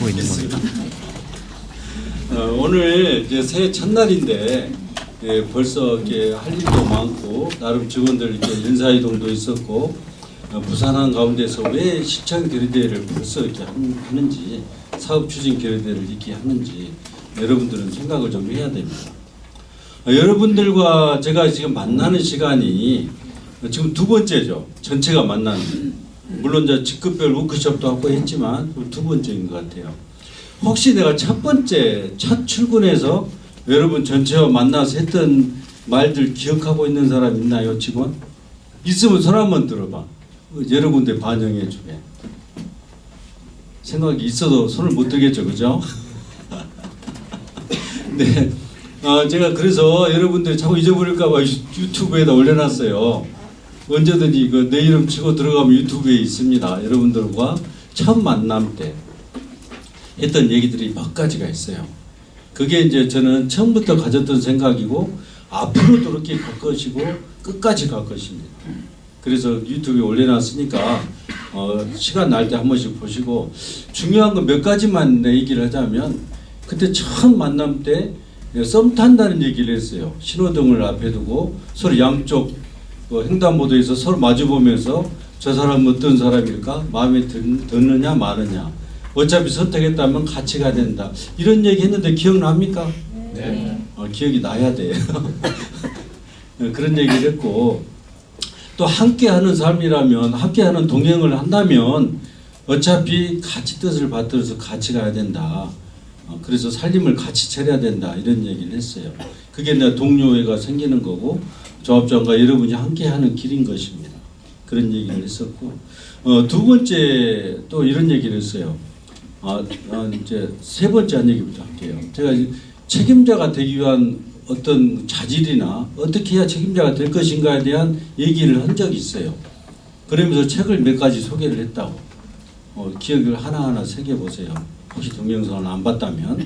하고 있는 겁니다. 오늘 이제 새해 첫날인데 벌써 이렇게 할 일도 많고 나름 직원들 이렇게 인사이동도 있었고 부산항 가운데서 왜 시청 결의대회를 벌써 이렇게 하는지 사업 추진 결의대회를 이렇게 하는지 여러분들은 생각을 좀 해야 됩니다. 여러분들과 제가 지금 만나는 시간이 지금 두 번째죠. 전체가 만나는. 물론 이제 직급별 워크숍도 하고 했지만 두 번째인 것 같아요. 혹시 내가 첫 출근해서 여러분 전체와 만나서 했던 말들 기억하고 있는 사람 있나요, 직원? 있으면 손 한번 들어봐. 여러 군데 반영해 주게. 생각이 있어도 손을 못 들겠죠, 그죠? 네. 제가 그래서 여러분들이 자꾸 잊어버릴까봐 유튜브에다 올려놨어요. 언제든지 내 이름 치고 들어가면 유튜브에 있습니다. 여러분들과 처음 만남 때 했던 얘기들이 몇 가지가 있어요. 그게 이제 저는 처음부터 가졌던 생각이고 앞으로도 그렇게 갈 것이고 끝까지 갈 것입니다. 그래서 유튜브에 올려놨으니까 시간 날 때 한 번씩 보시고 중요한 건 몇 가지만 내 얘기를 하자면 그때 처음 만남 때 썸 탄다는 얘기를 했어요. 신호등을 앞에 두고 서로 양쪽 횡단보도에서 서로 마주보면서 저 사람은 어떤 사람일까? 마음에 드느냐 마느냐. 어차피 선택했다면 같이 가야 된다. 이런 얘기 했는데 기억납니까? 네. 기억이 나야 돼요. 그런 얘기를 했고 또 함께하는 삶이라면 함께하는 동행을 한다면 어차피 같이 뜻을 받들어서 같이 가야 된다. 그래서 살림을 같이 차려야 된다. 이런 얘기를 했어요. 그게 내 동료애가 생기는 거고 조합장과 여러분이 함께하는 길인 것입니다. 그런 얘기를 했었고 두 번째 또 이런 얘기를 했어요. 이제 세 번째 한 얘기부터 할게요. 제가 책임자가 되기 위한 어떤 자질이나 어떻게 해야 책임자가 될 것인가에 대한 얘기를 한 적이 있어요. 그러면서 책을 몇 가지 소개를 했다고. 기억을 하나하나 새겨보세요. 혹시 동영상을 안 봤다면.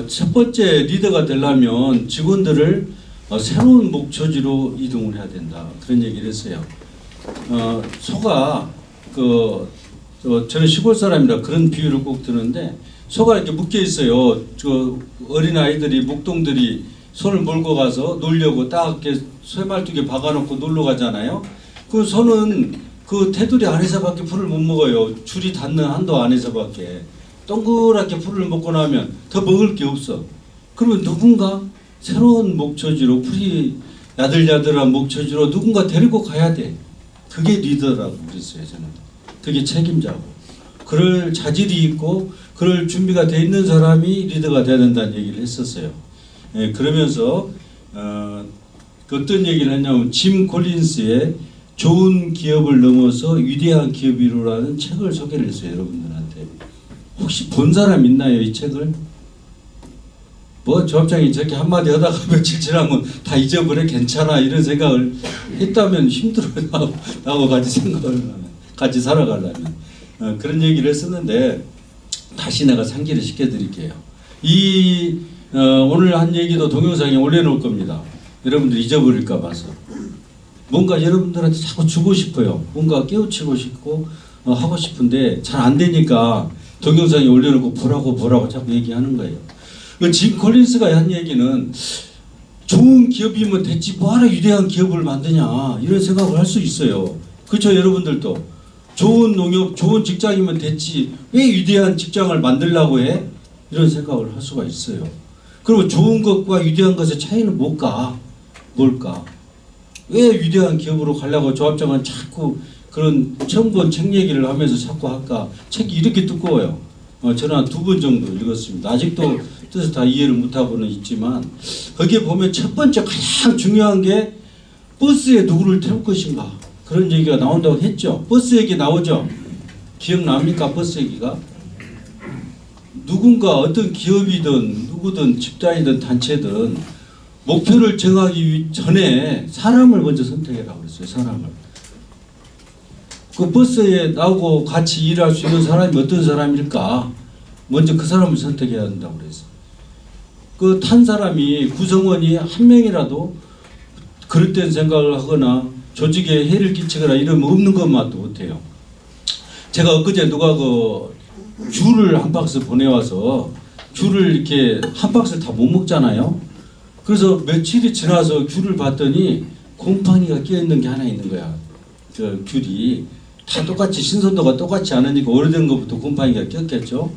첫 번째 리더가 되려면 직원들을 새로운 목표지로 이동을 해야 된다. 그런 얘기를 했어요. 소가 저는 시골 사람이라 그런 비유를 꼭 드는데 소가 이렇게 묶여 있어요. 어린 아이들이 목동들이 소를 몰고 가서 놀려고 딱 이렇게 쇠말뚝에 박아놓고 놀러 가잖아요. 그 소는 그 테두리 안에서밖에 풀을 못 먹어요. 줄이 닿는 한도 안에서밖에. 동그랗게 풀을 먹고 나면 더 먹을 게 없어. 그러면 누군가 새로운 목초지로 풀이 야들야들한 목초지로 누군가 데리고 가야 돼. 그게 리더라고 그랬어요. 저는. 그게 책임자고. 그럴 자질이 있고 그럴 준비가 돼 있는 사람이 리더가 돼야 된다는 얘기를 했었어요. 그러면서 어떤 얘기를 했냐면 짐 콜린스의 좋은 기업을 넘어서 위대한 기업이로라는 책을 소개를 했어요. 여러분들한테. 혹시 본 사람 있나요? 이 책을? 조합장이 저렇게 한마디 하다가 며칠 지나면 다 잊어버려 괜찮아 이런 생각을 했다면 힘들어요. 나하고 같이 생각을 하면 같이 살아가려면 그런 얘기를 했었는데 다시 내가 상기를 시켜드릴게요. 오늘 한 얘기도 동영상에 올려놓을 겁니다. 여러분들 잊어버릴까 봐서 뭔가 여러분들한테 자꾸 주고 싶어요. 뭔가 깨우치고 싶고 하고 싶은데 잘 안 되니까 동영상에 올려놓고 보라고 자꾸 얘기하는 거예요. 짐 콜린스가 한 얘기는 좋은 기업이면 됐지 뭐하러 위대한 기업을 만드냐 이런 생각을 할 수 있어요. 그렇죠? 여러분들도 좋은 농협 좋은 직장이면 됐지 왜 위대한 직장을 만들려고 해? 이런 생각을 할 수가 있어요. 그리고 좋은 것과 위대한 것의 차이는 뭘까? 왜 위대한 기업으로 가려고 조합장은 자꾸 그런 처음 본 책 얘기를 하면서 자꾸 할까? 책이 이렇게 두꺼워요. 저는 한 2번 정도 읽었습니다. 아직도 뜻을 다 이해를 못하고는 있지만 거기에 보면 첫 번째 가장 중요한 게 버스에 누구를 태울 것인가 그런 얘기가 나온다고 했죠. 버스 얘기 나오죠. 기억납니까? 버스 얘기가? 누군가 어떤 기업이든 누구든 집단이든 단체든 목표를 정하기 전에 사람을 먼저 선택해라고 그랬어요. 사람을. 그 버스에 나오고 같이 일할 수 있는 사람이 어떤 사람일까? 먼저 그 사람을 선택해야 한다고 그랬어요. 그 탄 사람이 구성원이 한 명이라도 그릇된 생각을 하거나 조직에 해를 끼치거나 이러면 없는 것만도 못해요. 제가 엊그제 누가 귤을 한 박스 보내와서 귤을 이렇게 한 박스를 다 못 먹잖아요. 그래서 며칠이 지나서 귤을 봤더니 곰팡이가 끼어있는 게 하나 있는 거야. 그 귤이 다 똑같이 신선도가 똑같지 않으니까 오래된 것부터 곰팡이가 꼈겠죠.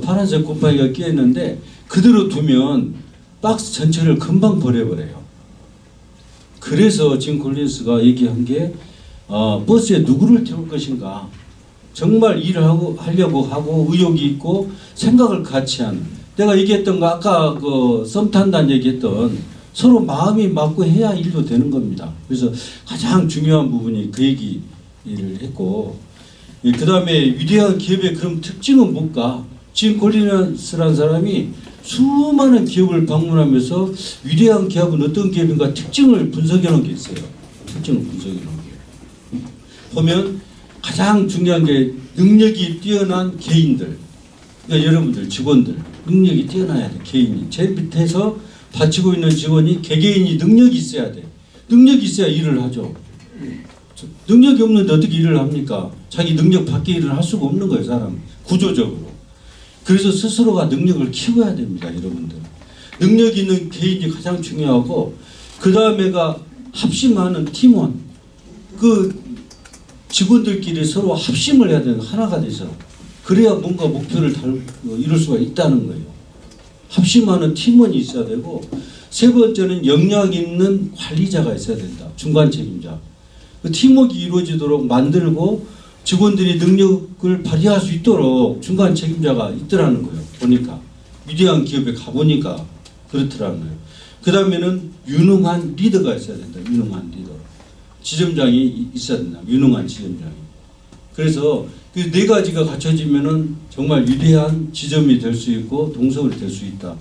파란색 곰팡이가 끼어있는데 그대로 두면 박스 전체를 금방 버려버려요. 그래서 짐 콜린스가 얘기한 게 버스에 누구를 태울 것인가. 정말 일을 하려고 하고 의욕이 있고 생각을 같이 하는. 내가 얘기했던 거 아까 그 썸 탄다는 얘기했던 서로 마음이 맞고 해야 일도 되는 겁니다. 그래서 가장 중요한 부분이 그 얘기를 했고, 그 다음에 위대한 기업의 그런 특징은 뭘까? 짐 콜린스라는 사람이 수많은 기업을 방문하면서 위대한 기업은 어떤 기업인가 특징을 분석해 놓은 게 있어요. 특징을 분석해 놓은 게. 보면 가장 중요한 게 능력이 뛰어난 개인들. 그러니까 여러분들 직원들 능력이 뛰어나야 돼. 개인이. 제일 밑에서 바치고 있는 직원이 개개인이 능력이 있어야 돼. 능력이 있어야 일을 하죠. 능력이 없는데 어떻게 일을 합니까? 자기 능력 밖에 일을 할 수가 없는 거예요. 사람 구조적으로. 그래서 스스로가 능력을 키워야 됩니다. 여러분들. 능력 있는 개인이 가장 중요하고 그 다음에가 합심하는 팀원. 그 직원들끼리 서로 합심을 해야 되는 하나가 돼서 그래야 뭔가 목표를 이룰 수가 있다는 거예요. 합심하는 팀원이 있어야 되고 세 번째는 역량 있는 관리자가 있어야 된다. 중간 책임자. 그 팀워크가 이루어지도록 만들고 직원들이 능력을 발휘할 수 있도록 중간 책임자가 있더라는 거예요. 보니까 위대한 기업에 가보니까 그렇더라는 거예요. 그 다음에는 유능한 리더가 있어야 된다. 유능한 리더. 지점장이 있어야 된다. 유능한 지점장이. 그래서 그 네 가지가 갖춰지면은 정말 위대한 지점이 될 수 있고 동석이 될 수 있다.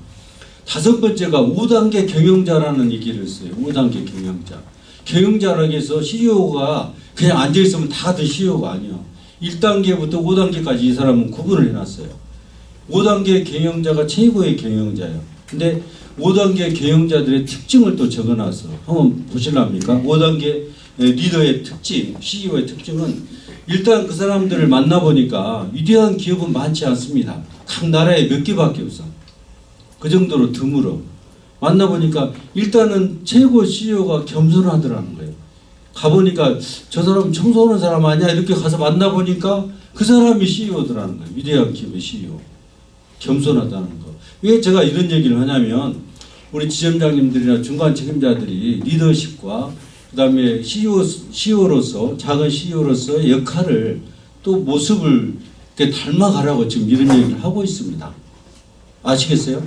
다섯 번째가 5단계 경영자라는 얘기를 했어요. 5단계 경영자. 경영자라고 해서 CEO가 그냥 앉아있으면 다 같은 CEO가 아니야. 1단계부터 5단계까지 이 사람은 구분을 해놨어요. 5단계 경영자가 최고의 경영자예요. 근데 5단계 경영자들의 특징을 또 적어놨어. 한번 보실랍니까? 5단계 리더의 특징, CEO의 특징은 일단 그 사람들을 만나보니까 위대한 기업은 많지 않습니다. 각 나라에 몇 개밖에 없어. 그 정도로 드물어. 만나보니까 일단은 최고 CEO가 겸손하더라는 거예요. 가보니까 저 사람 청소하는 사람 아니야? 이렇게 가서 만나보니까 그 사람이 CEO더라는 거예요. 위대한 기업의 CEO. 겸손하다는 거. 왜 제가 이런 얘기를 하냐면 우리 지점장님들이나 중간 책임자들이 리더십과 그 다음에 CEO로서 작은 CEO로서의 역할을 또 모습을 닮아가라고 지금 이런 얘기를 하고 있습니다. 아시겠어요?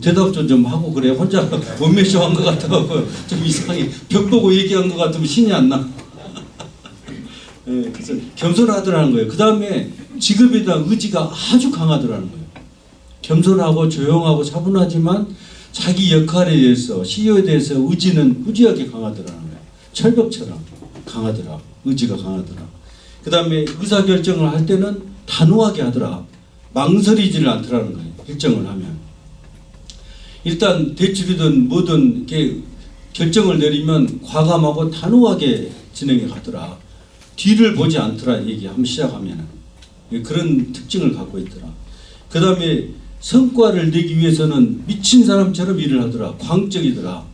대답 좀 하고 그래. 혼자 원맨쇼 한 것 같아서 좀 이상하게 벽 보고 얘기한 것 같으면 신이 안 나. 네, 그래서 겸손하더라는 거예요. 그 다음에 직업에 대한 의지가 아주 강하더라는 거예요. 겸손하고 조용하고 차분하지만 자기 역할에 대해서 CEO에 대해서 의지는 무지하게 강하더라는 거예요. 철벽처럼 강하더라. 의지가 강하더라. 그 다음에 의사결정을 할 때는 단호하게 하더라. 망설이지를 않더라는 거예요. 결정을 하면. 일단 대출이든 뭐든 이렇게 결정을 내리면 과감하고 단호하게 진행해 가더라. 뒤를 보지 않더라. 얘기 한번 시작하면은. 그런 특징을 갖고 있더라. 그 다음에 성과를 내기 위해서는 미친 사람처럼 일을 하더라. 광적이더라.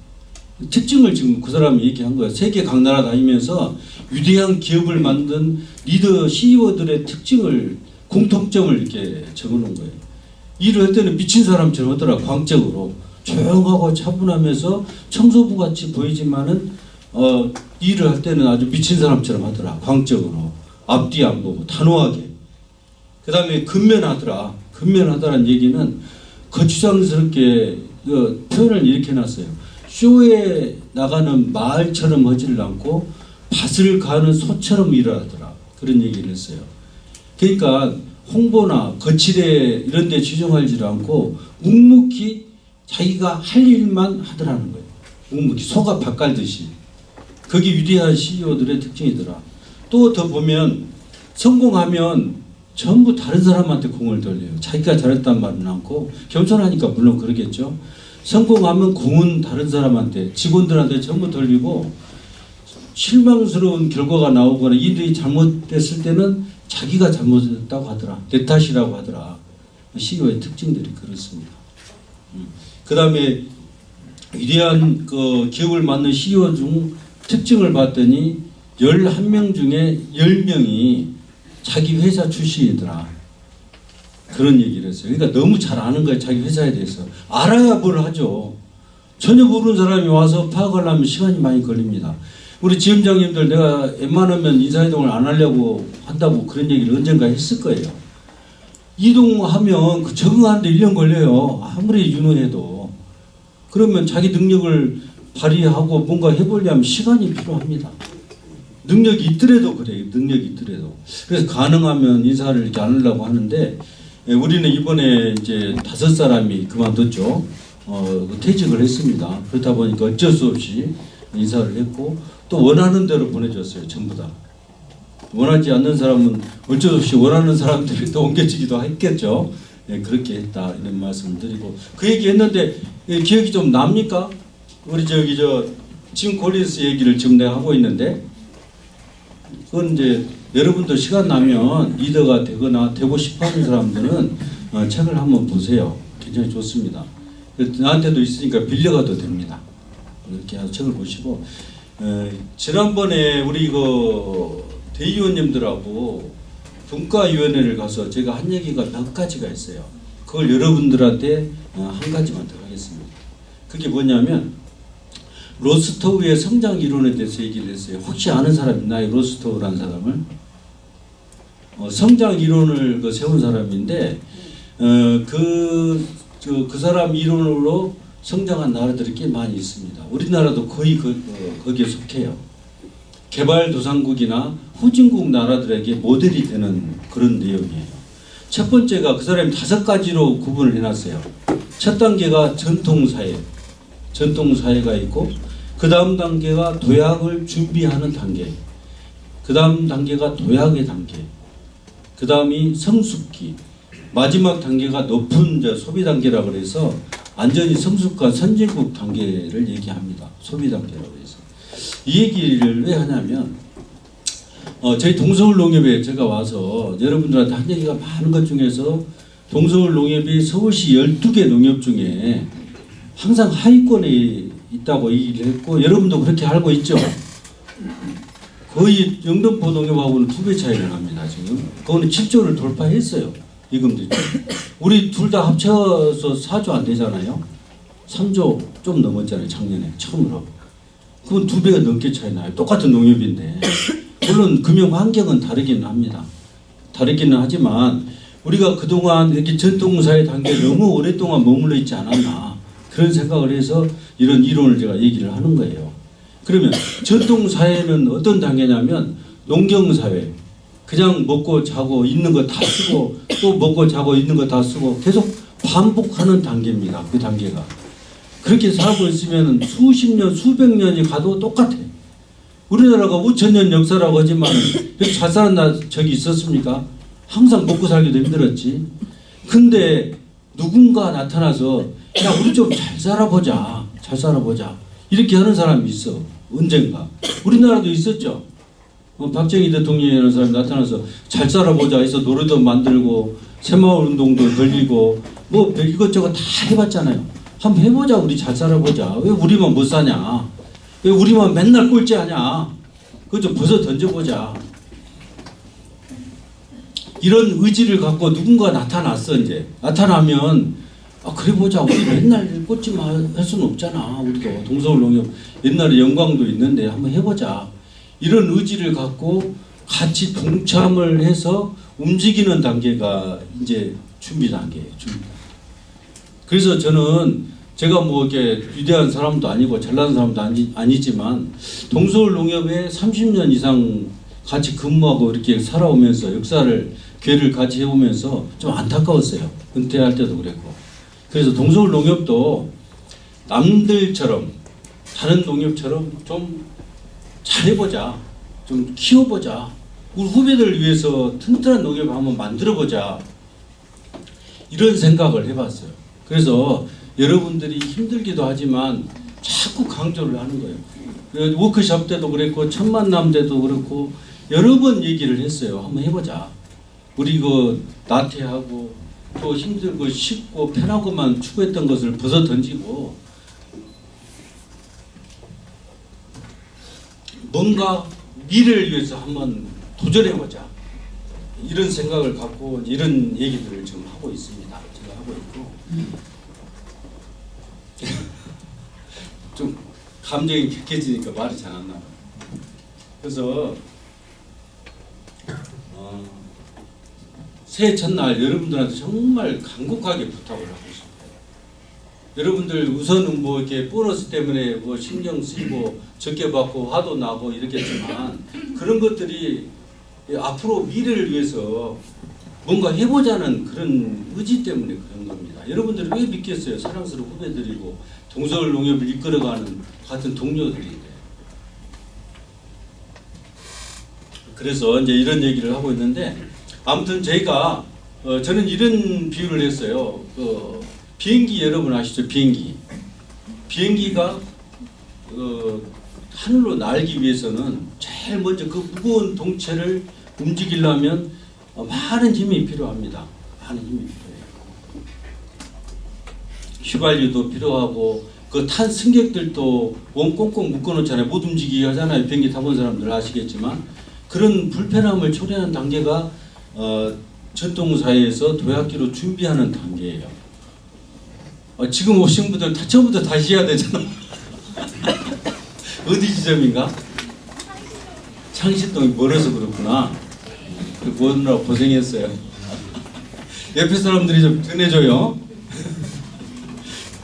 특징을 지금 그 사람이 얘기한 거예요. 세계 각 나라 다니면서 위대한 기업을 만든 리더 CEO들의 특징을 공통점을 이렇게 적어놓은 거예요. 일을 할 때는 미친 사람처럼 하더라. 광적으로 조용하고 차분하면서 청소부같이 보이지만은 일을 할 때는 아주 미친 사람처럼 하더라. 광적으로 앞뒤 안 보고 단호하게. 그 다음에 근면하더라. 근면하다는 얘기는 거추장스럽게 그 표현을 이렇게 해놨어요. 쇼에 나가는 말처럼 하지를 않고 밭을 가는 소처럼 일을 하더라. 그런 얘기를 했어요. 그러니까 홍보나 거칠에 이런 데 치중하지 않고 묵묵히 자기가 할 일만 하더라는 거예요. 묵묵히 소가 밥 갈듯이. 그게 위대한 CEO들의 특징이더라. 또 더 보면 성공하면 전부 다른 사람한테 공을 돌려요. 자기가 잘했단 말은 않고 겸손하니까 물론 그러겠죠. 성공하면 공은 다른 사람한테 직원들한테 전부 돌리고 실망스러운 결과가 나오거나 일이 잘못됐을 때는 자기가 잘못했다고 하더라. 내 탓이라고 하더라. CEO의 특징들이 그렇습니다. 그 다음에 위대한 그 기업을 맡는 CEO 중 특징을 봤더니 11명 중에 10명이 자기 회사 출신이더라. 그런 얘기를 했어요. 그러니까 너무 잘 아는 거예요. 자기 회사에 대해서. 알아야 뭘 하죠. 전혀 모르는 사람이 와서 파악하려면 시간이 많이 걸립니다. 우리 지점장님들 내가 웬만하면 인사이동을 안 하려고 한다고 그런 얘기를 언젠가 했을 거예요. 이동하면 그 적응하는데 1년 걸려요. 아무리 유능해도. 그러면 자기 능력을 발휘하고 뭔가 해보려면 시간이 필요합니다. 능력이 있더라도 그래요. 능력이 있더라도. 그래서 가능하면 인사를 이렇게 안 하려고 하는데 우리는 이번에 이제 5사람이 그만뒀죠. 퇴직을 했습니다. 그렇다 보니까 어쩔 수 없이 인사를 했고 또 원하는 대로 보내줬어요. 전부 다. 원하지 않는 사람은 어쩔 수 없이 원하는 사람들이 또 옮겨지기도 했겠죠. 그렇게 했다 이런 말씀을 드리고 그 얘기 했는데 기억이 좀 납니까? 우리 짐 콜린스 얘기를 지금 내가 하고 있는데 그건 이제 여러분도 시간 나면 리더가 되거나 되고 싶어하는 사람들은 책을 한번 보세요. 굉장히 좋습니다. 나한테도 있으니까 빌려가도 됩니다. 이렇게 해서 책을 보시고 지난번에 우리 그 대의원님들하고 분과위원회를 가서 제가 한 얘기가 몇 가지가 있어요. 그걸 여러분들한테 한 가지만 더 하겠습니다. 그게 뭐냐면 로스토우의 성장 이론에 대해서 얘기를 했어요. 혹시 아는 사람 있나요? 로스토우라는 사람을? 성장 이론을 세운 사람인데 그 사람 이론으로 성장한 나라들이 꽤 많이 있습니다. 우리나라도 거의 거기에 속해요. 개발도상국이나 후진국 나라들에게 모델이 되는 그런 내용이에요. 첫 번째가 그 사람이 5가지로 구분을 해놨어요. 첫 단계가 전통사회가 있고 그 다음 단계가 도약을 준비하는 단계, 그 다음 단계가 도약의 단계, 그 다음이 성숙기, 마지막 단계가 높은 소비 단계라고 해서 완전히 성숙한 선진국 단계를 얘기합니다. 소비 단계라고 해서. 이 얘기를 왜 하냐면 저희 동서울 농협에 제가 와서 여러분들한테 한 얘기가 많은 것 중에서 동서울 농협이 서울시 12개 농협 중에 항상 하위권에 있다고 얘기를 했고 여러분도 그렇게 알고 있죠. 거의 영등포 농협하고는 2배 차이가 납니다. 지금 그거는 7조를 돌파했어요. 이금들이. 우리 둘 다 합쳐서 4조 안 되잖아요. 3조 좀 넘었잖아요. 작년에 처음으로. 그건 2배가 넘게 차이 나요. 똑같은 농협인데. 물론 금융 환경은 다르기는 합니다. 다르기는 하지만 우리가 그동안 이렇게 전통사회 단계에 너무 오랫동안 머물러 있지 않았나 그런 생각을 해서 이런 이론을 제가 얘기를 하는 거예요. 그러면 전통사회는 어떤 단계냐면 농경사회. 그냥 먹고 자고 있는 거 다 쓰고 또 먹고 자고 있는 거 다 쓰고 계속 반복하는 단계입니다. 그 단계가. 그렇게 살고 있으면 수십 년, 수백 년이 가도 똑같아. 우리나라가 5,000년 역사라고 하지만 이렇게 잘 사는 적이 있었습니까? 항상 먹고 살기도 힘들었지. 근데 누군가 나타나서 야 우리 좀 잘 살아보자. 잘 살아보자. 이렇게 하는 사람이 있어. 언젠가. 우리나라도 있었죠. 박정희 대통령이라는 사람이 나타나서 잘 살아보자 해서 노래도 만들고 새마을 운동도 걸리고 뭐 이것저것 다 해봤잖아요. 한번 해보자. 우리 잘 살아보자. 왜 우리만 못 사냐. 왜 우리만 맨날 꼴찌하냐. 그거 좀 벗어 던져보자. 이런 의지를 갖고 누군가 나타났어. 이제 나타나면 그래 보자. 우리 맨날 꼴찌만 할 수는 없잖아. 우리도 동서울 농협 옛날에 영광도 있는데 한번 해보자. 이런 의지를 갖고 같이 동참을 해서 움직이는 단계가 이제 준비 단계예요. 그래서 저는 제가 뭐 이렇게 위대한 사람도 아니고 잘난 사람도 아니지만 동서울 농협에 30년 이상 같이 근무하고 이렇게 살아오면서 역사를 기회를 같이 해오면서 좀 안타까웠어요. 은퇴할 때도 그랬고. 그래서 동서울 농협도 남들처럼 다른 농협처럼 좀 잘해보자. 좀 키워보자. 우리 후배들을 위해서 튼튼한 농협을 한번 만들어보자. 이런 생각을 해봤어요. 그래서 여러분들이 힘들기도 하지만 자꾸 강조를 하는 거예요. 워크숍 때도 그랬고 첫 만남 때도 그렇고 여러 번 얘기를 했어요. 한번 해보자. 우리 그 나태하고 또 힘들고 쉽고 편하고만 추구했던 것을 벗어 던지고 뭔가 미래를 위해서 한번 도전해보자. 이런 생각을 갖고 이런 얘기들을 지금 하고 있습니다. 제가 하고 있고 좀 감정이 격해지니까 말이 잘 안 나와요. 그래서 새해 첫날 여러분들한테 정말 간곡하게 부탁을 하고 싶어요. 여러분들 우선은 뭐 이렇게 보너스 때문에 뭐 신경 쓰이고 적게 받고 화도 나고 이렇겠지만 그런 것들이 앞으로 미래를 위해서 뭔가 해보자는 그런 의지 때문에 그런 겁니다. 여러분들이 왜 믿겠어요? 사랑스러운 후배들이고 동서울 농협을 이끌어가는 같은 동료들인데. 그래서 이제 이런 얘기를 하고 있는데 아무튼 저희가 저는 이런 비유를 했어요. 비행기 여러분 아시죠? 비행기가 하늘로 날기 위해서는 제일 먼저 그 무거운 동체를 움직이려면 많은 힘이 필요합니다. 많은 힘이 필요해요. 휘발유도 필요하고 그 탄 승객들도 몸 꽁꽁 묶어놓잖아요. 못 움직이게 하잖아요. 비행기 타본 사람들 아시겠지만 그런 불편함을 초래하는 단계가 전통사회에서 도약기로 준비하는 단계예요. 지금 오신 분들 다 처음부터 다시 해야 되잖아. 어디 지점인가? 창신동이 멀어서 그렇구나. 보느라 고생했어요. 옆에 사람들이 좀 전해줘요.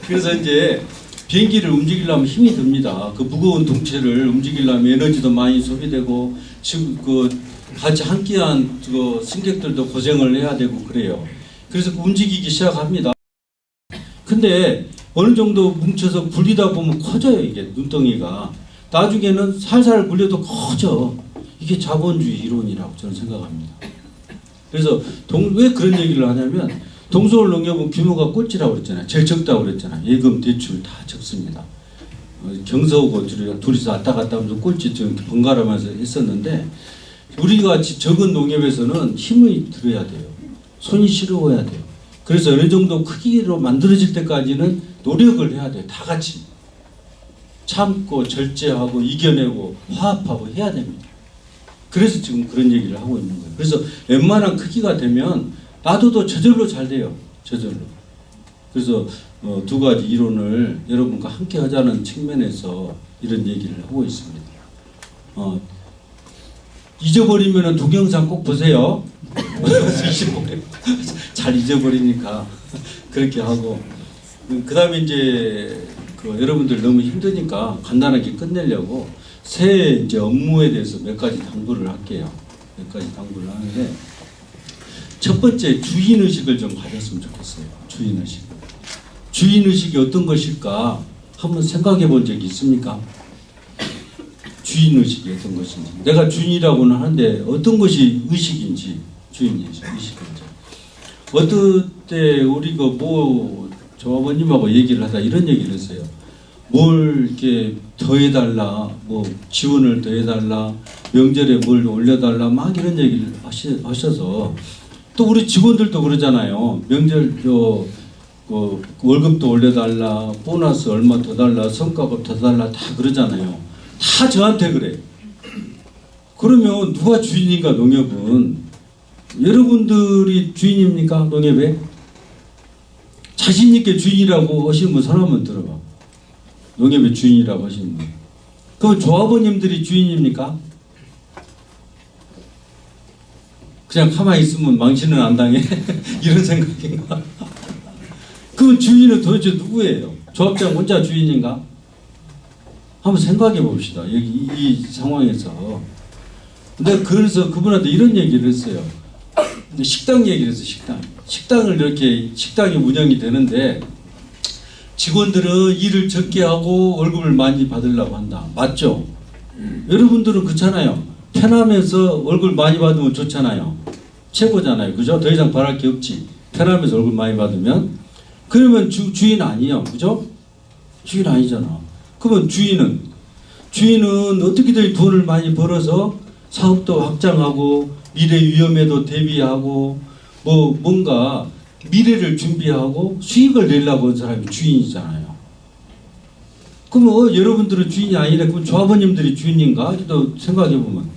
그래서 이제 비행기를 움직이려면 힘이 듭니다. 그 무거운 동체를 움직이려면 에너지도 많이 소비되고 지금 그 같이 함께한 그 승객들도 고생을 해야 되고 그래요. 그래서 움직이기 시작합니다. 근데 어느 정도 뭉쳐서 굴리다 보면 커져요. 이게 눈덩이가. 나중에는 살살 굴려도 커져. 이게 자본주의 이론이라고 저는 생각합니다. 그래서 왜 그런 얘기를 하냐면 동서울 농협은 규모가 꼴찌라고 그랬잖아요. 제일 적다고 그랬잖아요. 예금 대출 다 적습니다. 경서하고 둘이서 왔다 갔다 하면서 꼴찌 번갈아가면서 했었는데 우리가 같이 적은 농협에서는 힘이 들어야 돼요. 손이 시려워야 돼요. 그래서 어느 정도 크기로 만들어질 때까지는 노력을 해야 돼요. 다 같이 참고 절제하고 이겨내고 화합하고 해야 됩니다. 그래서 지금 그런 얘기를 하고 있는 거예요. 그래서 웬만한 크기가 되면 놔둬도 저절로 잘 돼요. 저절로. 그래서 두 가지 이론을 여러분과 함께 하자는 측면에서 이런 얘기를 하고 있습니다. 잊어버리면 동영상 꼭 보세요. 잘 잊어버리니까 그렇게 하고 그 다음에 이제 여러분들 너무 힘드니까 간단하게 끝내려고 새해 이제 업무에 대해서 몇 가지 당부를 할게요. 몇 가지 당부를 하는데 첫 번째 주인의식을 좀 가졌으면 좋겠어요. 주인의식. 주인의식이 어떤 것일까 한번 생각해 본 적이 있습니까? 주인의식이 어떤 것인지. 내가 주인이라고는 하는데 어떤 것이 의식인지 주인의식인지. 어떨 때 우리가 저 아버님하고 얘기를 하다 이런 얘기를 했어요. 뭘 이렇게 더해달라, 뭐 지원을 더해달라, 명절에 뭘 올려달라, 막 이런 얘기를 하셔서 또 우리 직원들도 그러잖아요. 명절 월급도 올려달라, 보너스 얼마 더 달라, 성과급 더 달라 다 그러잖아요. 다 저한테 그래. 그러면 누가 주인인가 농협은? 여러분들이 주인입니까 농협에? 자신 있게 주인이라고 하시는 분 손 한번 들어봐. 농협의 주인이라고 하시는 분. 그럼 조합원님들이 주인입니까? 그냥 가만히 있으면 망신은 안 당해? 이런 생각인가? 그럼 주인은 도대체 누구예요? 조합장 혼자 주인인가? 한번 생각해 봅시다. 여기 이 상황에서. 근데 그래서 그분한테 이런 얘기를 했어요. 식당 얘기를 했어요. 식당을 이렇게 식당이 운영이 되는데 직원들은 일을 적게 하고 월급을 많이 받으려고 한다. 맞죠? 여러분들은 그렇잖아요. 편하면서 월급 많이 받으면 좋잖아요. 최고잖아요. 그죠? 더 이상 바랄 게 없지. 편하면서 월급 많이 받으면. 그러면 주인 아니에요. 그죠? 주인 아니잖아. 그러면 주인은 어떻게든 돈을 많이 벌어서 사업도 확장하고 미래 위험에도 대비하고 뭔가 미래를 준비하고 수익을 내려고 한 사람이 주인이잖아요. 그러면 여러분들은 주인이 아니라 그럼 조합원님들이 주인인가? 또 생각해보면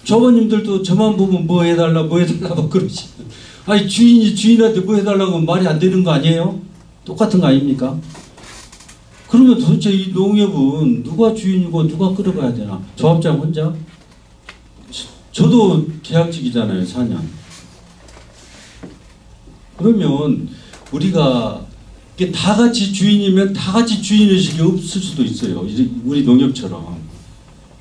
조합원님들도 저만 보면 뭐 해달라고 그러시. 아니 주인이 주인한테 뭐 해달라고 하면 말이 안 되는 거 아니에요? 똑같은 거 아닙니까? 그러면 도대체 이 농협은 누가 주인이고 누가 끌어가야 되나? 조합장 혼자? 저도 계약직이잖아요, 4년. 그러면 우리가 이게 다 같이 주인이면 다 같이 주인의식이 없을 수도 있어요. 우리 농협처럼.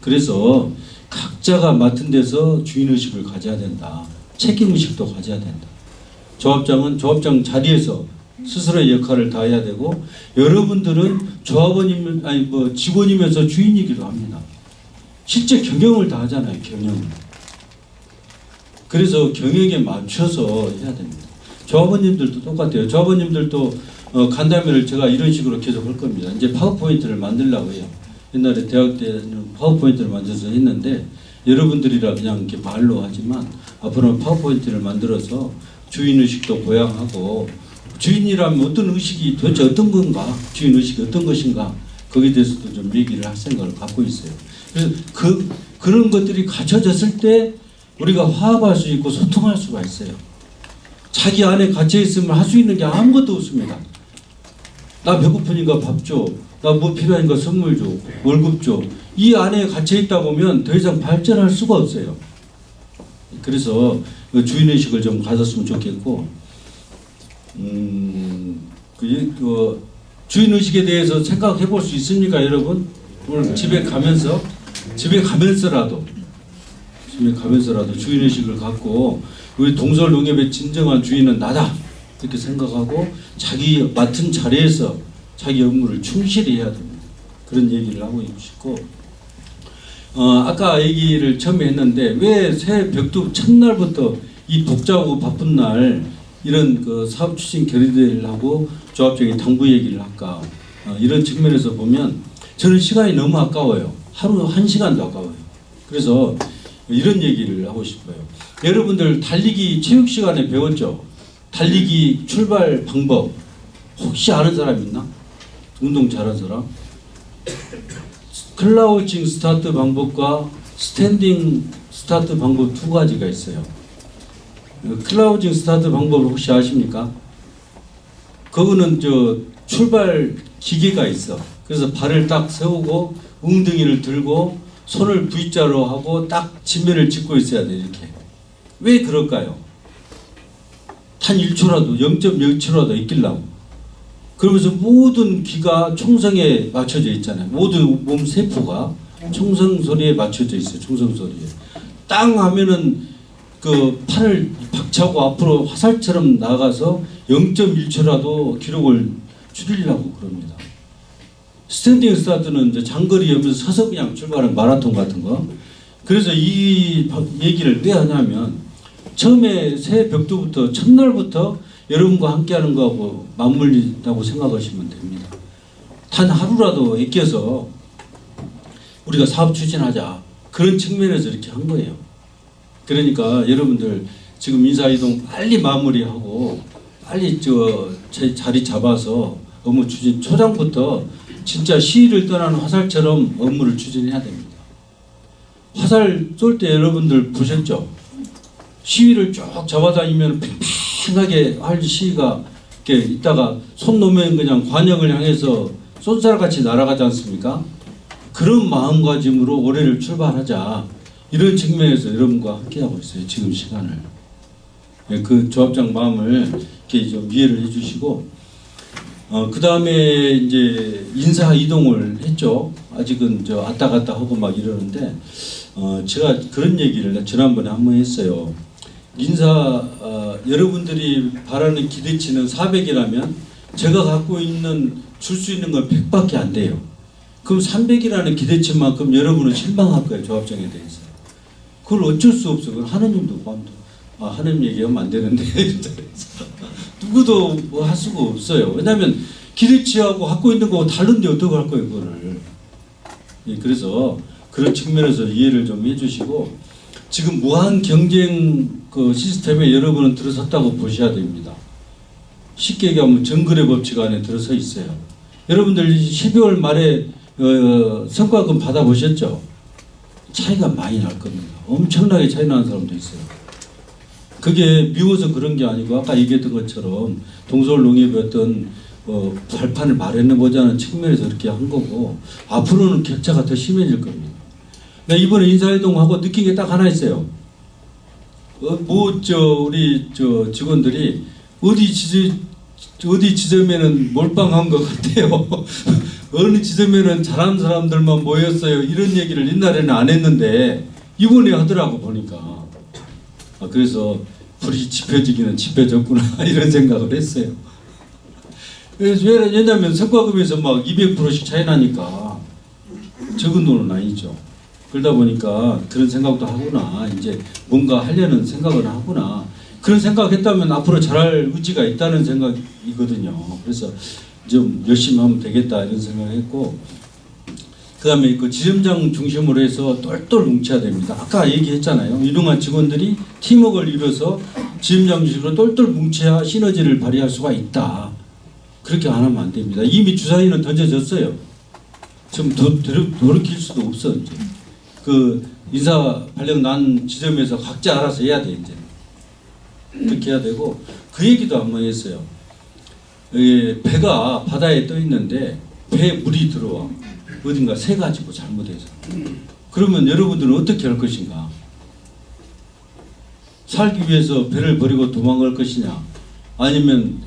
그래서 각자가 맡은 데서 주인의식을 가져야 된다. 책임의식도 가져야 된다. 조합장은 조합장 자리에서 스스로의 역할을 다해야 되고, 여러분들은 직원이면서 주인이기도 합니다. 실제 경영을 다 하잖아요, 경영을. 그래서 경영에 맞춰서 해야 됩니다. 조합원님들도 똑같아요. 조합원님들도 간담회를 제가 이런 식으로 계속 할 겁니다. 이제 파워포인트를 만들려고 해요. 옛날에 대학 때는 파워포인트를 만들어서 했는데, 여러분들이라 그냥 이렇게 말로 하지만 앞으로는 파워포인트를 만들어서 주인의식도 보양하고, 주인이라면 어떤 의식이 도대체 어떤 건가, 주인의식이 어떤 것인가, 거기에 대해서도 좀 얘기를 할 생각을 갖고 있어요. 그래서 그런 것들이 갖춰졌을 때 우리가 화합할 수 있고 소통할 수가 있어요. 자기 안에 갇혀 있으면 할 수 있는 게 아무것도 없습니다. 나 배고프니까 밥 줘. 나 뭐 필요하니까 선물 줘. 월급 줘. 이 안에 갇혀 있다 보면 더 이상 발전할 수가 없어요. 그래서 주인의식을 좀 가졌으면 좋겠고, 주인의식에 대해서 생각해 볼 수 있습니까, 여러분? 오늘 집에 가면서라도 주인의식을 갖고, 우리 동설농협의 진정한 주인은 나다 이렇게 생각하고 자기 맡은 자리에서 자기 업무를 충실히 해야 됩니다. 그런 얘기를 하고 싶고, 아까 얘기를 처음에 했는데 왜 새해 벽두 첫날부터 이 복잡하고 바쁜 날 이런 그 사업 추진 결의대회를 하고 조합장이 당부 얘기를 할까? 이런 측면에서 보면 저는 시간이 너무 아까워요. 하루 1시간도 아까워요. 그래서 이런 얘기를 하고 싶어요. 여러분들 달리기 체육 시간에 배웠죠? 달리기 출발 방법 혹시 아는 사람 있나? 운동 잘하는 사람? 클라우징 스타트 방법과 스탠딩 스타트 방법 두 가지가 있어요. 클라우징 스타트 방법을 혹시 아십니까? 그거는 출발 기계가 있어. 그래서 발을 딱 세우고 웅덩이를 들고 손을 V자로 하고 딱 지면을 짚고 있어야 돼, 이렇게. 왜 그럴까요? 단 1초라도 0.0초라도 있길라고. 그러면서 모든 기가 총성에 맞춰져 있잖아요. 모든 몸 세포가 총성 소리에 맞춰져 있어요. 총성 소리에. 땅 하면은 그 팔을 박차고 앞으로 화살처럼 나가서 0.1초라도 기록을 줄이려고 그럽니다. 스탠딩 스타트는 이제 장거리 하면서 서서 그냥 출발하는 마라톤 같은 거. 그래서 이 얘기를 왜 하냐면 처음에 새해 벽두부터 첫날부터 여러분과 함께하는 거하고 맞물린다고 생각하시면 됩니다. 단 하루라도 아껴서 우리가 사업 추진하자, 그런 측면에서 이렇게 한 거예요. 그러니까 여러분들 지금 인사이동 빨리 마무리하고 빨리 자리 잡아서 업무 추진 초장부터 진짜 시위를 떠나는 화살처럼 업무를 추진해야 됩니다. 화살 쏠 때 여러분들 보셨죠? 시위를 쭉 잡아다니면 팽팽하게 할 시위가 이렇게 있다가 손 놓으면 그냥 관역을 향해서 쏜살같이 날아가지 않습니까? 그런 마음가짐으로 올해를 출발하자, 이런 측면에서 여러분과 함께하고 있어요. 지금 시간을. 그 조합장 마음을 이렇게 좀 이해를 해주시고, 그 다음에 이제 인사 이동을 했죠. 아직은 왔다 갔다 하고 막 이러는데, 제가 그런 얘기를 지난번에 한번 했어요. 여러분들이 바라는 기대치는 400이라면 제가 갖고 있는 줄 수 있는 건 100밖에 안 돼요. 그럼 300이라는 기대치만큼 여러분은 실망할 거예요, 조합장에 대해서. 그걸 어쩔 수 없어. 그걸 하느님도 하느님 얘기하면 안 되는데 누구도 뭐 할 수가 없어요. 왜냐하면 기대치하고 갖고 있는 거 다른데 어떻게 할 거예요, 그거를. 예, 그래서 그런 측면에서 이해를 좀 해주시고 지금 무한 경쟁 그 시스템에 여러분은 들어섰다고 보셔야 됩니다. 쉽게 얘기하면 정글의 법칙 안에 들어서 있어요. 여러분들 12월 말에 성과금 받아보셨죠? 차이가 많이 날 겁니다. 엄청나게 차이 나는 사람도 있어요. 그게 미워서 그런 게 아니고 아까 얘기했던 것처럼 동서울 농협의 어떤 발판을 마련해보자는 측면에서 그렇게 한 거고 앞으로는 격차가 더 심해질 겁니다. 이번에 인사이동하고 느낀 게 딱 하나 있어요. 우리 직원들이 어디 지점에는 몰빵한 것 같아요. 어느 지점에는 잘하는 사람들만 모였어요. 이런 얘기를 옛날에는 안 했는데 이번에 하더라고 보니까. 그래서 불이 지펴지기는 지펴졌구나 이런 생각을 했어요. 왜냐하면 성과금에서 막 200%씩 차이 나니까 적은 돈은 아니죠. 그러다 보니까 그런 생각도 하구나. 이제 뭔가 하려는 생각을 하구나. 그런 생각했다면 앞으로 잘할 의지가 있다는 생각이거든요. 그래서 좀 열심히 하면 되겠다 이런 생각을 했고 그 다음에 그 지점장 중심으로 해서 똘똘 뭉쳐야 됩니다. 아까 얘기했잖아요. 유능한 직원들이 팀워크를 이뤄서 지점장 중심으로 똘똘 뭉쳐야 시너지를 발휘할 수가 있다. 그렇게 안 하면 안 됩니다. 이미 주사위는 던져졌어요. 지금 돌이킬 수도 없어 이제. 그 인사 발령 난 지점에서 각자 알아서 해야 돼 이제. 그렇게 해야 되고 그 얘기도 한번 했어요. 배가 바다에 떠 있는데 배에 물이 들어와 어딘가 새 가지고 잘못해서 그러면 여러분들은 어떻게 할 것인가? 살기 위해서 배를 버리고 도망갈 것이냐? 아니면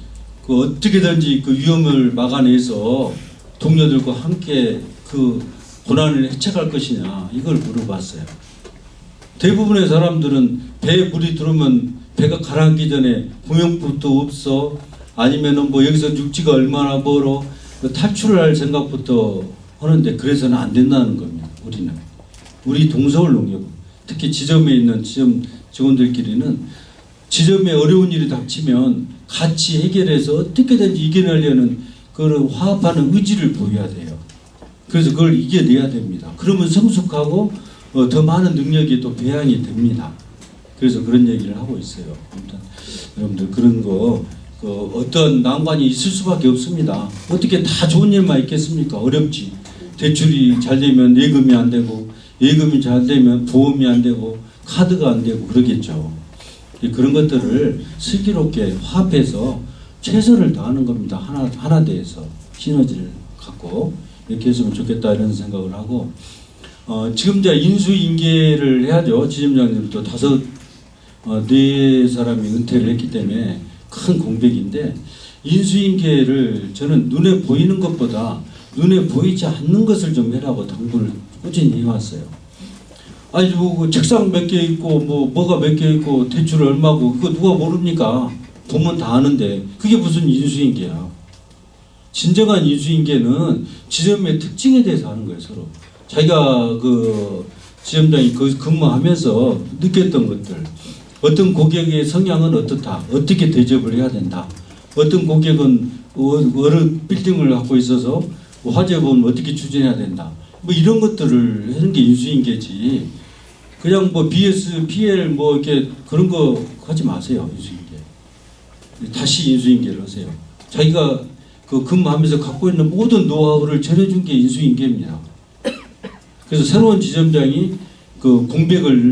그 어떻게든지 그 위험을 막아내서 동료들과 함께 그 고난을 해체할 것이냐? 이걸 물어봤어요. 대부분의 사람들은 배에 물이 들어오면 배가 가라앉기 전에 구명부터 없어 아니면은 뭐 여기서 육지가 얼마나 멀어 탈출을 할 생각부터 하는데 그래서는 안 된다는 겁니다. 우리 동서울 농협 특히 지점에 있는 지점 직원들끼리는 지점에 어려운 일이 닥치면 같이 해결해서 어떻게든지 이겨내려는 그런 화합하는 의지를 보여야 돼요. 그래서 그걸 이겨내야 됩니다. 그러면 성숙하고 더 많은 능력이 또 배양이 됩니다. 그래서 그런 얘기를 하고 있어요. 아무튼 여러분들 그런 거 어떤 난관이 있을 수밖에 없습니다. 어떻게 다 좋은 일만 있겠습니까? 어렵지. 대출이 잘 되면 예금이 안 되고 예금이 잘 되면 보험이 안 되고 카드가 안 되고 그러겠죠. 그런 것들을 슬기롭게 화합해서 최선을 다하는 겁니다. 하나 대해서 시너지를 갖고 이렇게 했으면 좋겠다 이런 생각을 하고 지금 이제 인수인계를 해야죠. 지점장님도 4사람이 은퇴를 했기 때문에 큰 공백인데 인수인계를 저는 눈에 보이는 것보다 눈에 보이지 않는 것을 좀 해라고 당부를 꾸준히 해왔어요. 아니 뭐 책상 몇 개 있고 뭐가 몇 개 있고 대출 얼마고 그거 누가 모릅니까? 보면 다 아는데 그게 무슨 인수인계야. 진정한 인수인계는 지점의 특징에 대해서 하는 거예요. 서로 자기가 그 지점장이 근무하면서 느꼈던 것들 어떤 고객의 성향은 어떻다 어떻게 대접을 해야 된다 어떤 고객은 어느 빌딩을 갖고 있어서 화재보험 어떻게 추진해야 된다 뭐 이런 것들을 하는 게 인수인계지 그냥 뭐 BS, PL 뭐 이렇게 그런 거 하지 마세요. 인수인계 다시 인수인계를 하세요. 자기가 그 근무하면서 갖고 있는 모든 노하우를 전해준 게 인수인계입니다. 그래서 새로운 지점장이 그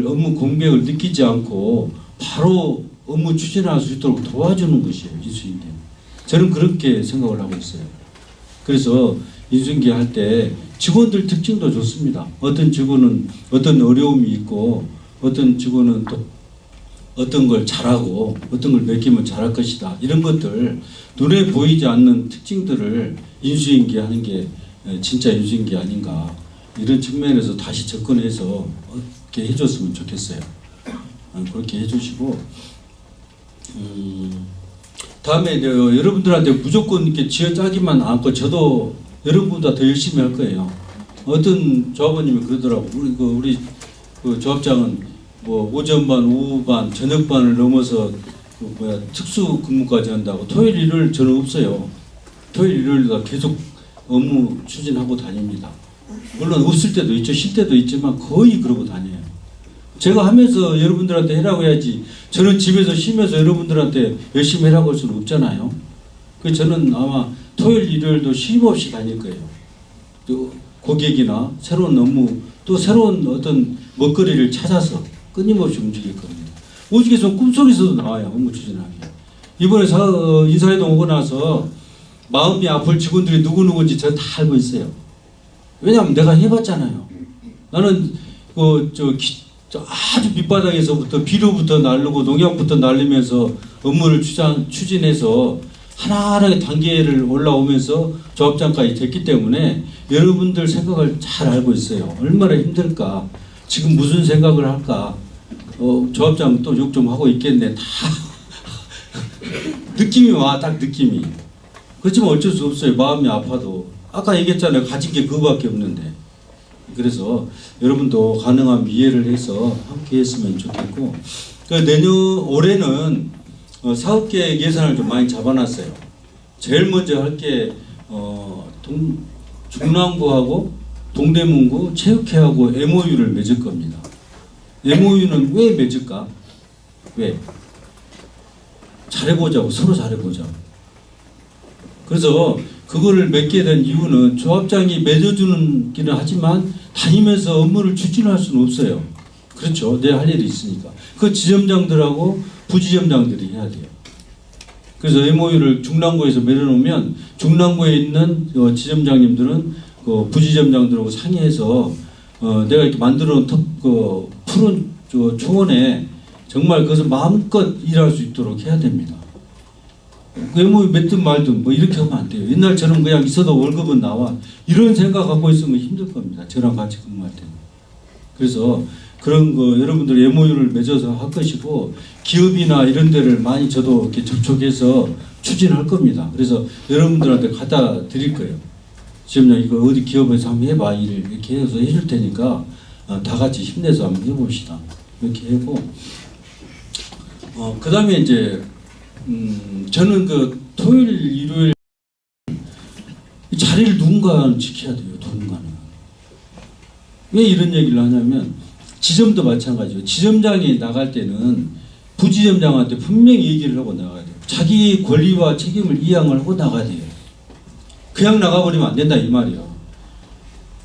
업무 공백을 느끼지 않고 바로 업무 추진할 수 있도록 도와주는 것이에요. 인수인계. 저는 그렇게 생각을 하고 있어요. 그래서 인수인계 할 때 직원들 특징도 좋습니다. 어떤 직원은 어떤 어려움이 있고 어떤 직원은 또 어떤 걸 잘하고 어떤 걸 맡기면 잘할 것이다. 이런 것들 눈에 보이지 않는 특징들을 인수인계 하는 게 진짜 인수인계 아닌가. 이런 측면에서 다시 접근해서 이렇게 해줬으면 좋겠어요. 그렇게 해주시고 다음에 여러분들한테 무조건 이렇게 쥐어짜기만 않고 저도 여러분보다 더 열심히 할 거예요. 어떤 조합원님이 그러더라고. 우리 그 조합장은 뭐 오전반, 오후반, 저녁반을 넘어서 특수 근무까지 한다고. 토요일, 일요일 저는 없어요. 토요일, 일요일 다 계속 업무 추진하고 다닙니다. 물론 없을 때도 있죠. 쉴 때도 있지만 거의 그러고 다녀요. 제가 하면서 여러분들한테 해라고 해야지 저는 집에서 쉬면서 여러분들한테 열심히 해라고 할 수는 없잖아요. 그래서 저는 아마 토요일 일요일도 쉼 없이 다닐 거예요. 또 고객이나 새로운 업무 또 새로운 어떤 먹거리를 찾아서 끊임없이 움직일 겁니다. 오죽해서 꿈속에서도 나와요. 업무 추진하기. 이번에 인사회동 오고 나서 마음이 아플 직원들이 누구누구인지 제가 다 알고 있어요. 왜냐하면 내가 해봤잖아요. 나는 저 아주 밑바닥에서부터 비료부터 날르고 농약부터 날리면서 업무를 추진해서 하나하나의 단계를 올라오면서 조합장까지 됐기 때문에 여러분들 생각을 잘 알고 있어요. 얼마나 힘들까. 지금 무슨 생각을 할까. 조합장 또 욕 좀 하고 있겠네. 다 느낌이 와. 딱 느낌이. 그렇지만 어쩔 수 없어요. 마음이 아파도. 아까 얘기했잖아요. 가진 게 그거밖에 없는데. 그래서 여러분도 가능한 이해를 해서 함께 했으면 좋겠고, 올해는 사업계획 예산을 좀 많이 잡아놨어요. 제일 먼저 할 게 중랑구하고 동대문구 체육회하고 MOU를 맺을 겁니다. MOU는 왜 맺을까? 왜? 잘해보자고, 서로 잘해보자고. 그래서 그거를 맺게 된 이유는 조합장이 맺어주는 기는 하지만 다니면서 업무를 추진할 수는 없어요. 그렇죠. 내 할 일이 있으니까. 그 지점장들하고 부지점장들이 해야 돼요. 그래서 MOU를 중랑구에서 맺어놓으면 중랑구에 있는 지점장님들은 그 부지점장들하고 상의해서 내가 이렇게 만들어놓은 푸른 초원에 정말 그것을 마음껏 일할 수 있도록 해야 됩니다. MOU 맺든 말든 뭐 이렇게 하면 안 돼요. 옛날처럼 그냥 있어도 월급은 나와. 이런 생각 갖고 있으면 힘들 겁니다. 저랑 같이 근무할 때는. 그래서 그런 거 여러분들 MOU를 맺어서 할 것이고 기업이나 이런 데를 많이 저도 이렇게 접촉해서 추진할 겁니다. 그래서 여러분들한테 갖다 드릴 거예요. 지금 이거 어디 기업에서 한번 해봐 일을 이렇게 해서 해줄 테니까 다 같이 힘내서 한번 해봅시다. 이렇게 하고 그 다음에 이제 저는 그 토요일 일요일 자리를 누군가는 지켜야 돼요. 누군가는. 왜 이런 얘기를 하냐면 지점도 마찬가지예요. 지점장이 나갈 때는 부지점장한테 분명히 얘기를 하고 나가야 돼요. 자기 권리와 책임을 이양을 하고 나가야 돼요. 그냥 나가버리면 안 된다 이 말이에요.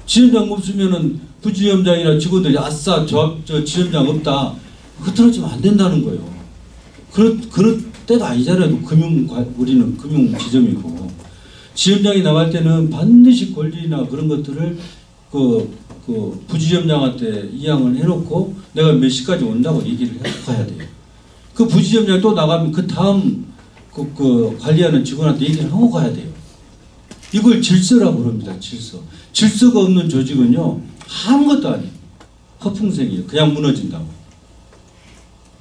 지점장 없으면은 부지점장이나 직원들이 아싸 저 지점장 없다. 흐트러지면 안 된다는 거예요. 그런 때가 아니잖아요. 우리는 금융지점이고 지점장이 나갈 때는 반드시 권리나 그런 것들을 그 부지점장한테 이양을 해놓고 내가 몇 시까지 온다고 얘기를 해서 가야 돼요. 그 부지점장이 또 나가면 그 다음 그 관리하는 직원한테 얘기를 하고 가야 돼요. 이걸 질서라고 그럽니다. 질서. 질서가 없는 조직은요 아무것도 아니에요. 허풍생이에요. 그냥 무너진다고.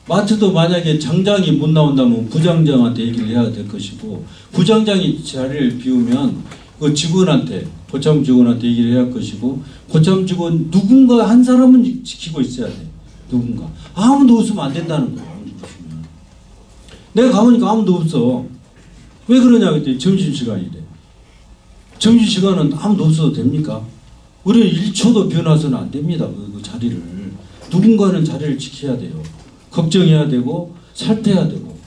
마트도 만약에 장장이 못 나온다면 부장장한테 얘기를 해야 될 것이고 부장장이 자리를 비우면 그 직원한테 고참 직원한테 얘기를 해야 할 것이고 고참 직원 누군가 한 사람은 지키고 있어야 돼. 누군가. 아무도 없으면 안 된다는 거예요. 내가 가보니까 아무도 없어. 왜 그러냐 그랬더니 점심시간이래. 점심시간은 아무도 없어도 됩니까? 우리는 1초도 변화서는 안 됩니다. 그 자리를. 누군가는 자리를 지켜야 돼요. 걱정해야 되고 살펴야 되고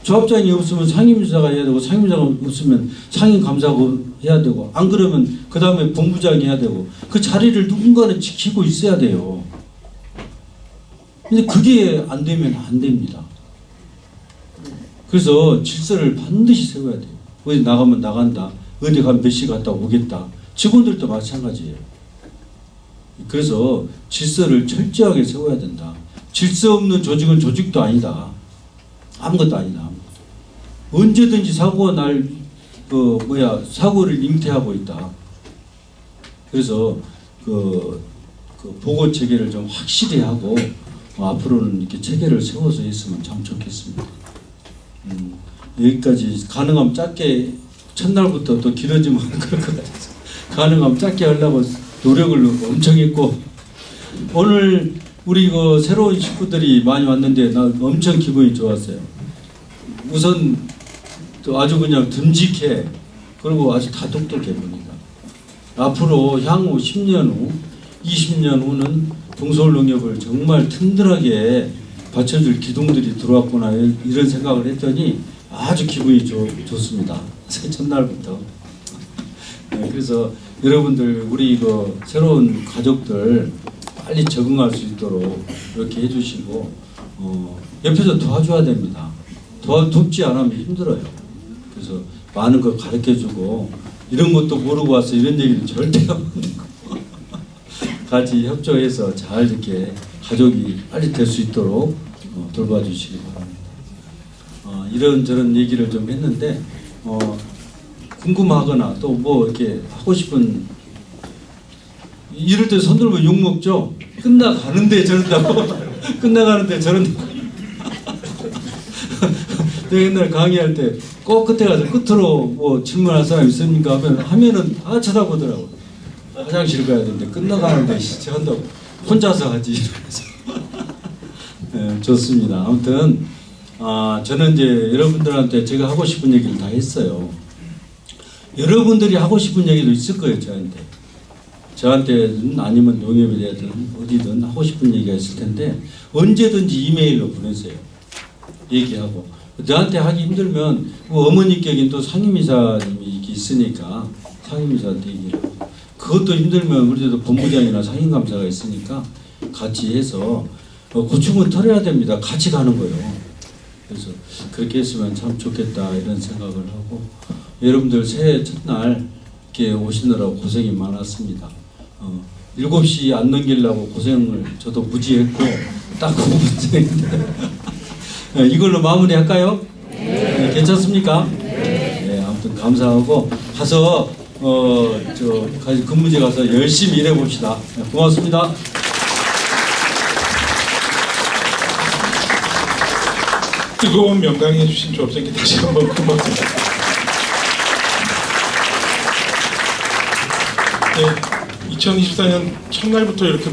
조합장이 없으면 상임자가 해야 되고 상임자가 없으면 상임감사가 해야 되고 안 그러면 그 다음에 본부장이 해야 되고 그 자리를 누군가는 지키고 있어야 돼요. 근데 그게 안 되면 안 됩니다. 그래서 질서를 반드시 세워야 돼요. 어디 나가면 나간다. 어디 가면 몇 시 갔다 오겠다. 직원들도 마찬가지예요. 그래서 질서를 철저하게 세워야 된다. 질서 없는 조직은 조직도 아니다. 아무것도 아니다. 언제든지 사고가 사고를 잉태하고 있다. 그래서 그 보고 체계를 좀 확실히 하고 앞으로는 이렇게 체계를 세워서 했으면 참 좋겠습니다. 여기까지 가능하면 짧게 첫날부터 또 길어지면 그럴 것 같아서 가능하면 짧게 하려고 노력을 엄청 했고 오늘 우리 그 새로운 식구들이 많이 왔는데 나 엄청 기분이 좋았어요. 우선 또 아주 그냥 듬직해. 그리고 아주 다 똑똑해 보니까. 앞으로 향후 10년 후, 20년 후는 동서울농협을 정말 튼튼하게 받쳐줄 기둥들이 들어왔구나 이런 생각을 했더니 아주 기분이 좋습니다. 첫날부터. 네, 그래서 여러분들 우리 이거 새로운 가족들 빨리 적응할 수 있도록 이렇게 해주시고 옆에서 도와줘야 됩니다. 돕지 않으면 힘들어요. 그래서 많은 걸 가르쳐주고 이런 것도 모르고 와서 이런 얘기는 절대 안 하고 같이 협조해서 잘 이렇게 가족이 빨리 될 수 있도록 돌봐주시기 바랍니다. 이런저런 얘기를 좀 했는데 궁금하거나 또 뭐 이렇게 하고 싶은 이럴 때 손 들면 욕 먹죠. 끝나가는데 저런다고 끝나가는데 저런다고. 내가 옛날 강의할 때 꼭 끝에 가서 끝으로 뭐 질문할 사람 있습니까 하면은 다 쳐다보더라고. 화장실 가야 되는데 끝나가는데 저런다고 혼자서 하지 이러면서. 네, 좋습니다. 아무튼 저는 이제 여러분들한테 제가 하고 싶은 얘기를 다 했어요. 여러분들이 하고 싶은 얘기도 있을 거예요, 저한테. 저한테는 아니면 농협이든 어디든 하고 싶은 얘기가 있을 텐데 언제든지 이메일로 보내세요. 얘기하고. 저한테 하기 힘들면 어머니께 또 상임이사님이 있으니까 상임이사한테 얘기를 하고. 그것도 힘들면 우리도 본부장이나 상임감사가 있으니까 같이 해서 고충은 털어야 됩니다. 같이 가는 거예요. 그래서 그렇게 했으면 참 좋겠다 이런 생각을 하고 여러분들 새해 첫날 이렇게 오시느라고 고생이 많았습니다. 7시 안 넘기려고 고생을 저도 무지 했고 딱 9분째인데 이걸로 마무리할까요? 네, 괜찮습니까? 네, 아무튼 감사하고 가서 근무지 가서 열심히 일해 봅시다. 네, 고맙습니다. 뜨거운 명강해 주신 조합장님께 다시 한번 고맙습니다. 네, 2024년 첫날부터 이렇게